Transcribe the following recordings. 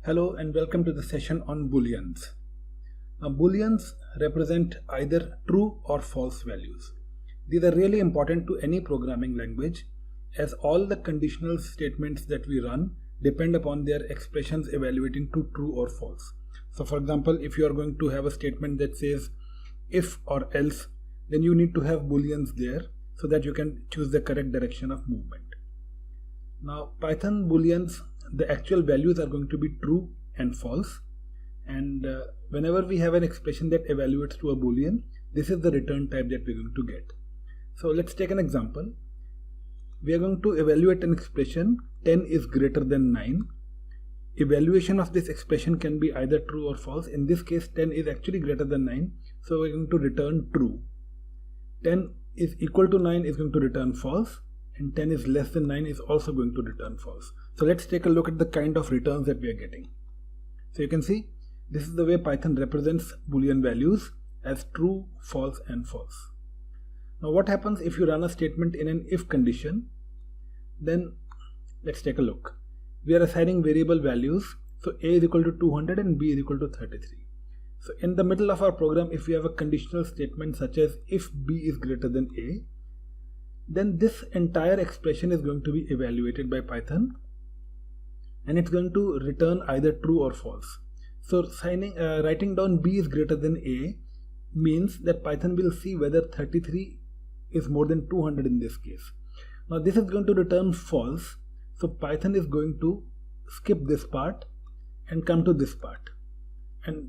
Hello and welcome to the session on Booleans. Now, Booleans represent either true or false values. These are really important to any programming language as all the conditional statements that we run depend upon their expressions evaluating to true or false. So for example, if you are going to have a statement that says if or else, then you need to have Booleans there so that you can choose the correct direction of movement. Now, Python Booleans, the actual values are going to be true and false, and whenever we have an expression that evaluates to a Boolean, this is the return type that we're going to get. So let's take an example. We are going to evaluate an expression 10 is greater than 9. Evaluation of this expression can be either true or false. In this case, 10 is actually greater than 9, so we're going to return true. 10 is equal to 9 is going to return false, and 10 is less than 9 is also going to return false. So let's take a look at the kind of returns that we are getting. So you can see this is the way Python represents Boolean values as true, false and false. Now what happens if you run a statement in an if condition? Then let's take a look. We are assigning variable values. So a is equal to 200 and b is equal to 33. So in the middle of our program, if we have a conditional statement such as if b is greater than a, then this entire expression is going to be evaluated by Python and it's going to return either true or false. So writing down b is greater than a means that Python will see whether 33 is more than 200 in this case. Now this is going to return false, so Python is going to skip this part and come to this part, and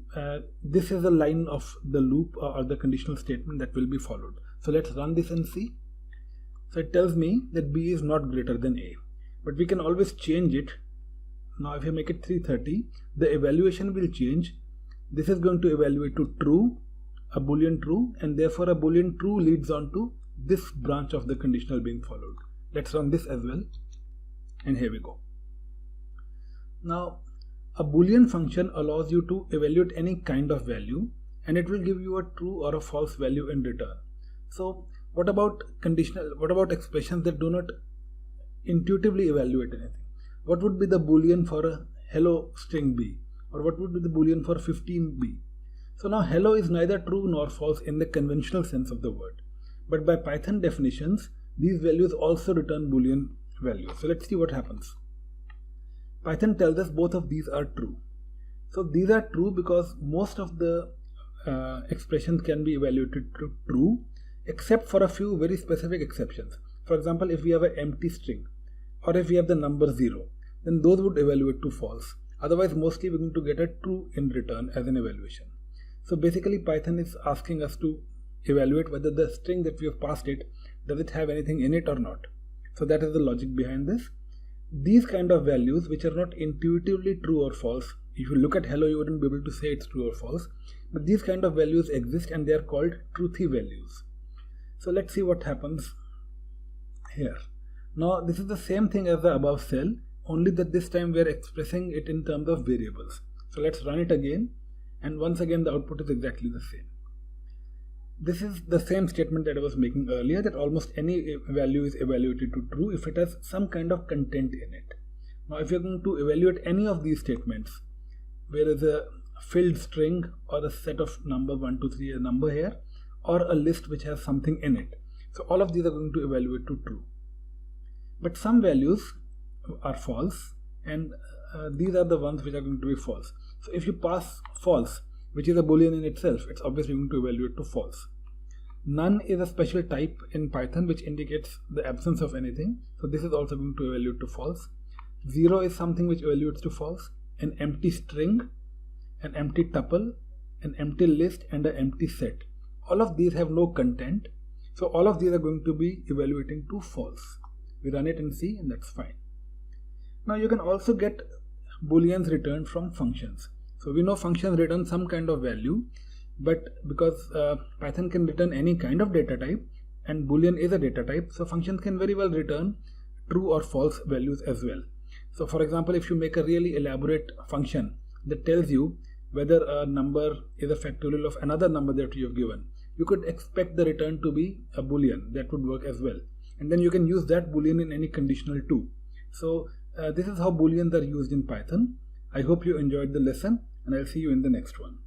this is a line of the loop or the conditional statement that will be followed. So let's run this and see. So it tells me that b is not greater than a, but we can always change it. Now if you make it 330, the evaluation will change. This is going to evaluate to true, a Boolean true, and therefore a Boolean true leads on to this branch of the conditional being followed. Let's run this as well, and here we go. Now a Boolean function allows you to evaluate any kind of value and it will give you a true or a false value in return. So what about expressions that do not intuitively evaluate anything? What would be the Boolean for a hello string b, or what would be the Boolean for 15b? So now hello is neither true nor false in the conventional sense of the word, but by Python definitions these values also return Boolean values. So let's see what happens. Python tells us both of these are true. So these are true because most of the expressions can be evaluated to true, except for a few very specific exceptions. For example, if we have an empty string or if we have the number 0, then those would evaluate to false. Otherwise, mostly we're going to get a true in return as an evaluation. So basically Python is asking us to evaluate whether the string that we have passed it, does it have anything in it or not. So that is the logic behind this. These kind of values which are not intuitively true or false, if you look at hello you wouldn't be able to say it's true or false, but these kind of values exist and they are called truthy values. So let's see what happens here. Now this is the same thing as the above cell, only that this time we are expressing it in terms of variables. So let's run it again, and once again the output is exactly the same. This is the same statement that I was making earlier, that almost any value is evaluated to true if it has some kind of content in it. Now if you're going to evaluate any of these statements where is a filled string or a set of number 1, 2, 3, a number here, or a list which has something in it, so all of these are going to evaluate to true. But some values are false, and these are the ones which are going to be false. So if you pass false, which is a Boolean in itself, it's obviously going to evaluate to false. None is a special type in Python which indicates the absence of anything, so this is also going to evaluate to false. 0 is something which evaluates to false. An empty string, an empty tuple, an empty list, and an empty set. All of these have no content, so all of these are going to be evaluating to false. We run it and see, and that's fine. Now you can also get Booleans returned from functions. So we know functions return some kind of value, but because Python can return any kind of data type and Boolean is a data type, so functions can very well return true or false values as well. So for example, if you make a really elaborate function that tells you whether a number is a factorial of another number that you have given, you could expect the return to be a Boolean. That would work as well, and then you can use that Boolean in any conditional too. So this is how Booleans are used in Python. I hope you enjoyed the lesson, and I'll see you in the next one.